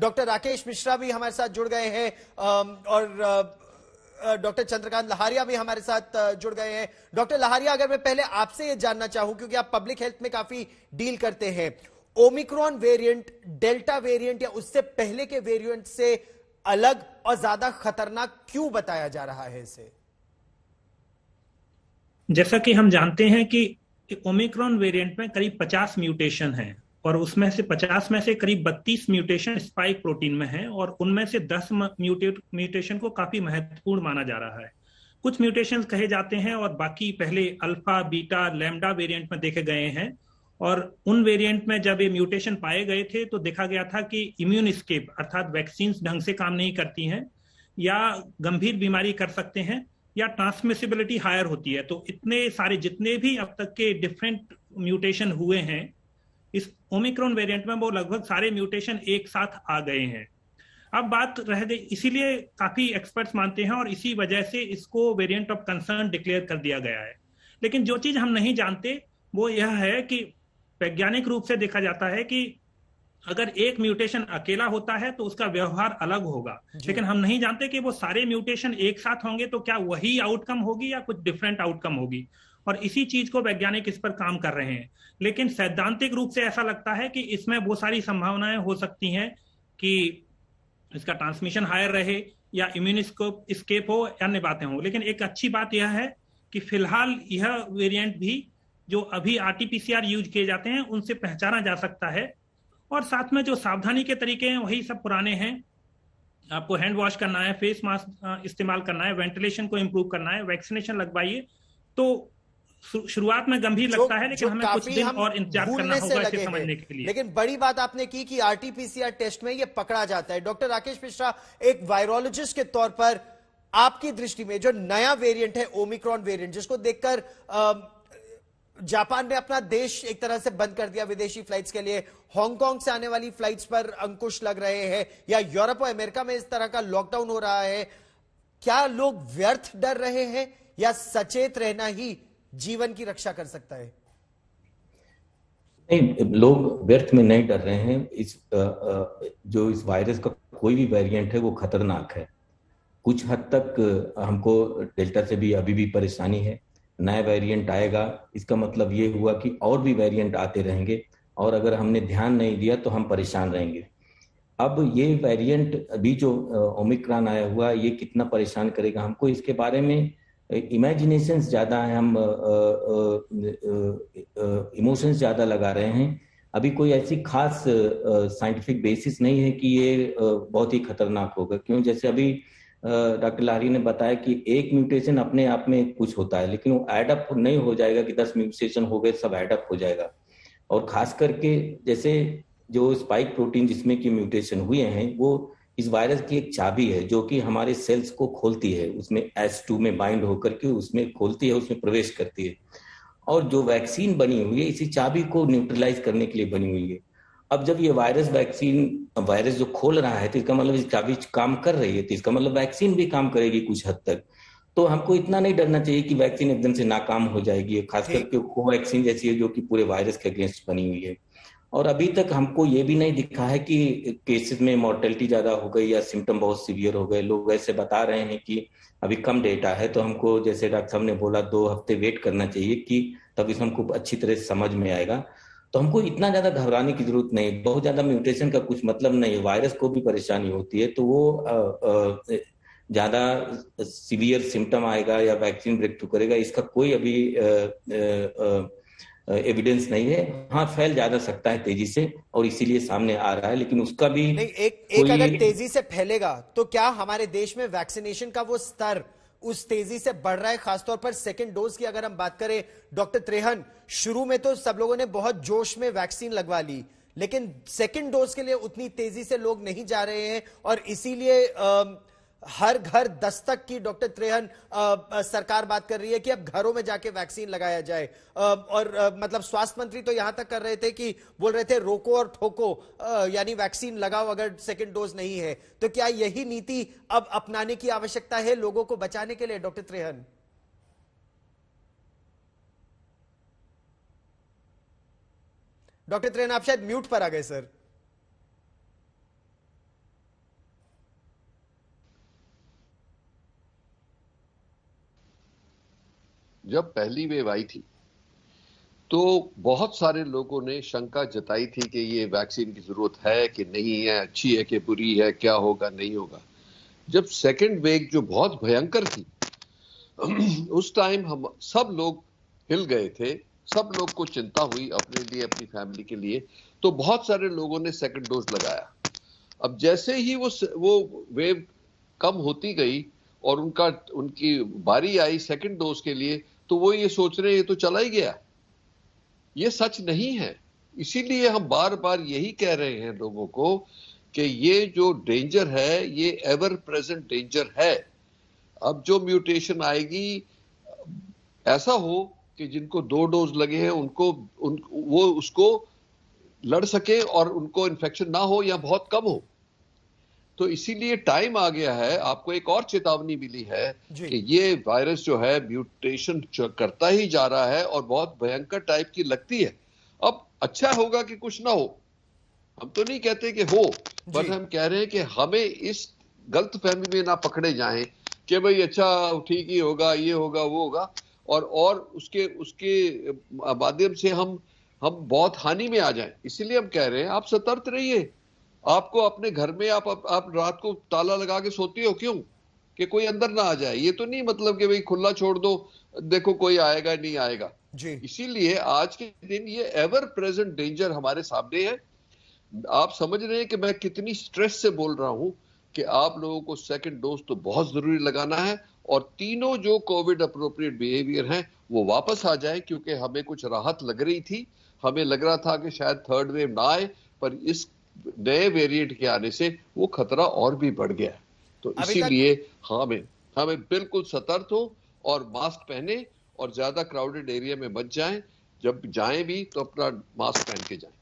Doctor Rakesh Mishra भी हमारे साथ जुड़ गए हैं और डॉक्टर चंद्रकांत लहारिया भी हमारे साथ जुड़ गए हैं। डॉक्टर लहारिया, अगर मैं पहले आपसे ये जानना चाहूं, क्योंकि आप पब्लिक हेल्थ में काफी डील करते हैं, ओमिक्रॉन वेरिएंट डेल्टा वेरिएंट या उससे पहले के वेरिएंट से अलग और ज्यादा खतरनाक क्यों बताया जा रहा है इसे? जैसा कि हम जानते हैं कि ओमिक्रॉन वेरिएंट में करीब 50 म्यूटेशन हैं और उसमें से 50 में से करीब 32 म्यूटेशन स्पाइक प्रोटीन में हैं और उनमें से 10 म्यूटेशन को काफी महत्वपूर्ण माना जा रहा है। कुछ म्यूटेशन कहे जाते हैं और बाकी पहले अल्फा, बीटा, लैम्डा वेरिएंट में देखे गए हैं और उन वेरिएंट में जब ये म्यूटेशन पाए गए थे तो देखा गया था कि इम्यून एस्केप अर्थात वैक्सीन ढंग से काम नहीं करती हैं या गंभीर बीमारी कर सकते हैं या ट्रांसमिसिबिलिटी हायर होती है। तो इतने सारे जितने भी अब तक के डिफरेंट म्यूटेशन हुए हैं इस ओमिक्रॉन वेरिएंट में वो लगभग सारे म्यूटेशन एक साथ आ गए हैं। अब बात रह गई, इसीलिए काफी एक्सपर्ट्स मानते हैं और इसी वजह से इसको वेरिएंट ऑफ कंसर्न डिक्लेयर कर दिया गया है। लेकिन जो चीज हम नहीं जानते वो यह है कि वैज्ञानिक रूप से देखा जाता है कि अगर एक म्यूटेशन अकेला होता है तो उसका व्यवहार अलग होगा, लेकिन हम नहीं जानते कि वो सारे म्यूटेशन एक साथ होंगे तो क्या वही आउटकम होगी या कुछ डिफरेंट आउटकम होगी। और इसी चीज को वैज्ञानिक इस पर काम कर रहे हैं। लेकिन सैद्धांतिक रूप से ऐसा लगता है कि इसमें वो सारी संभावनाएं हो सकती हैं कि इसका ट्रांसमिशन हायर रहे या इम्यून स्केप हो, अन्य बातें हो। लेकिन एक अच्छी बात यह है कि फिलहाल यह वेरिएंट भी जो अभी आरटीपीसीआर यूज किए जाते हैं उनसे पहचाना जा सकता है और साथ में जो सावधानी के तरीके हैं वही सब पुराने हैं। आपको हैंड वॉश करना है, फेस मास्क इस्तेमाल करना है, वेंटिलेशन को इंप्रूव करना है, वैक्सीनेशन लगवाइए। तो शुरुआत में गंभीर लगता है लेकिन हमें कुछ दिन और इंतजार करना होगा इसे समझने के लिए। लेकिन बड़ी बात आपने की कि आरटीपीसीआर टेस्ट में ये पकड़ा जाता है। डॉक्टर राकेश मिश्रा, एक वायरोलॉजिस्ट के तौर पर आपकी दृष्टि में जो नया वेरिएंट है ओमिक्रॉन वेरिएंट, जिसको देखकर जापान ने अपना देश एक तरह से बंद कर दिया विदेशी फ्लाइट्स के लिए, हांगकांग से आने वाली फ्लाइट्स पर अंकुश लग रहे हैं या यूरोप और अमेरिका में इस तरह का लॉकडाउन हो रहा है, क्या लोग व्यर्थ डर रहे हैं या सचेत रहना ही जीवन की रक्षा कर सकता है? नहीं, लोग व्यर्थ में नहीं डर रहे हैं। जो इस वायरस का कोई भी वेरिएंट है वो खतरनाक है। कुछ हद तक हमको डेल्टा से भी अभी भी परेशानी है। नया वेरिएंट आएगा इसका मतलब ये हुआ कि और भी वेरिएंट आते रहेंगे और अगर हमने ध्यान नहीं दिया तो हम परेशान रहेंगे। अब ये वेरिएंट अभी जो ओमिक्रॉन आया हुआ ये कितना परेशान करेगा हमको, इसके बारे में इमेजिनेशंस ज्यादा है, हम इमोशंस ज्यादा लगा रहे हैं। अभी कोई ऐसी खास साइंटिफिक बेसिस नहीं है कि ये बहुत ही खतरनाक होगा। क्यों? जैसे अभी डॉक्टर लारी ने बताया कि एक म्यूटेशन अपने आप में कुछ होता है लेकिन वो एडअप नहीं हो जाएगा कि 10 म्यूटेशन हो गए सब एडअप हो जाएगा। और खास करके जैसे जो स्पाइक प्रोटीन जिसमें की म्यूटेशन हुए हैं वो इस वायरस की एक चाबी है जो कि हमारे सेल्स को खोलती है, उसमें H2 में बाइंड होकर के उसमें खोलती है, उसमें प्रवेश करती है। और जो वैक्सीन बनी हुई है इसी चाबी को न्यूट्रलाइज करने के लिए बनी हुई है। अब जब ये वायरस जो खोल रहा है तो इसका मतलब इस चाबी काम कर रही है, तो इसका मतलब वैक्सीन भी काम करेगी कुछ हद तक। तो हमको इतना नहीं डरना चाहिए कि वैक्सीन एकदम से नाकाम हो जाएगी, खास करके कोवैक्सीन जैसी है जो कि पूरे वायरस के अगेंस्ट बनी हुई है। और अभी तक हमको ये भी नहीं दिखा है कि केसेस में मॉर्टेलिटी ज्यादा हो गई या सिम्टम बहुत सीवियर हो गए। लोग ऐसे बता रहे हैं कि अभी कम डेटा है, तो हमको जैसे डॉक्टर साहब ने बोला 2 हफ्ते वेट करना चाहिए कि तब इस हमको अच्छी तरह से समझ में आएगा। तो हमको इतना ज्यादा घबराने की जरूरत नहीं, बहुत ज्यादा म्यूटेशन का कुछ मतलब नहीं है। वायरस को भी परेशानी होती है तो वो ज्यादा सीवियर सिम्टम आएगा या वैक्सीन ब्रेक थ्रू करेगा इसका कोई अभी एविडेंस नहीं है। हाँ, फैल ज्यादा सकता है तेजी से और इसीलिए सामने आ रहा है, लेकिन उसका भी नहीं, एक अगर तेजी से फैलेगा तो क्या हमारे देश में वैक्सीनेशन का वो स्तर उस तेजी से बढ़ रहा है? खासतौर पर सेकंड डोज की अगर हम बात करें, डॉक्टर त्रेहन, शुरू में तो सब लोगों ने बहुत जोश में वैक्सीन लगवा ली, लेकिन सेकंड डोज के लिए उतनी तेजी से लोग नहीं जा रहे हैं और इसीलिए हर घर दस्तक की डॉक्टर त्रेहन सरकार बात कर रही है कि अब घरों में जाके वैक्सीन लगाया जाए। और मतलब स्वास्थ्य मंत्री तो यहां तक कर रहे थे कि बोल रहे थे रोको और ठोको, यानी वैक्सीन लगाओ अगर सेकंड डोज नहीं है। तो क्या यही नीति अब अपनाने की आवश्यकता है लोगों को बचाने के लिए, डॉक्टर त्रेहन? डॉक्टर त्रेहन, आप शायद म्यूट पर आ गए सर। जब पहली वेव आई थी तो बहुत सारे लोगों ने शंका जताई थी कि ये वैक्सीन की जरूरत है कि नहीं है, अच्छी है कि बुरी है, क्या होगा नहीं होगा। जब सेकंड वेव जो बहुत भयंकर थी उस टाइम हम सब लोग हिल गए थे, सब लोग को चिंता हुई अपने लिए, अपनी फैमिली के लिए, तो बहुत सारे लोगों ने सेकंड डोज लगाया। अब जैसे ही वो वेव कम होती गई और उनकी बारी आई सेकंड डोज के लिए, तो वो ये सोच रहे हैं ये तो चला ही गया। ये सच नहीं है। इसीलिए हम बार बार यही कह रहे हैं लोगों को कि ये जो डेंजर है ये एवर प्रेजेंट डेंजर है। अब जो म्यूटेशन आएगी, ऐसा हो कि जिनको 2 डोज लगे हैं वो उसको लड़ सके और उनको इन्फेक्शन ना हो या बहुत कम हो। तो इसीलिए टाइम आ गया है। आपको एक और चेतावनी मिली है कि ये वायरस जो है म्यूटेशन करता ही जा रहा है और बहुत भयंकर टाइप की लगती है। अब अच्छा होगा कि कुछ ना हो, हम तो नहीं कहते कि हो, पर हम कह रहे हैं कि हमें इस गलत फहमी में ना पकड़े जाएं कि भाई अच्छा ठीक ही होगा, ये होगा, वो होगा, और उसके माध्यम से हम बहुत हानि में आ जाएं। इसीलिए हम कह रहे हैं आप सतर्क रहिए। आपको अपने घर में आप रात को ताला लगा के सोती हो क्यों? कि कोई अंदर ना आ जाए। ये तो नहीं मतलब कि भाई खुला छोड़ दो, देखो कोई आएगा नहीं आएगा। इसीलिए आज के दिन ये एवर प्रेजेंट डेंजर हमारे सामने है। आप समझ रहे हैं कि मैं कितनी स्ट्रेस से बोल रहा हूं कि आप लोगों को सेकंड डोज तो बहुत जरूरी लगाना है और तीनों जो कोविड अप्रोप्रिएट बिहेवियर हैं वो वापस आ जाए, क्योंकि हमें कुछ राहत लग रही थी। हमें लग रहा था कि शायद थर्ड वेव ना आए, पर इस नए वेरिएंट के आने से वो खतरा और भी बढ़ गया है। तो इसीलिए हमें बिल्कुल सतर्क हो और मास्क पहने और ज्यादा क्राउडेड एरिया में मत जाएं। जब जाएं भी तो अपना मास्क पहन के जाएं।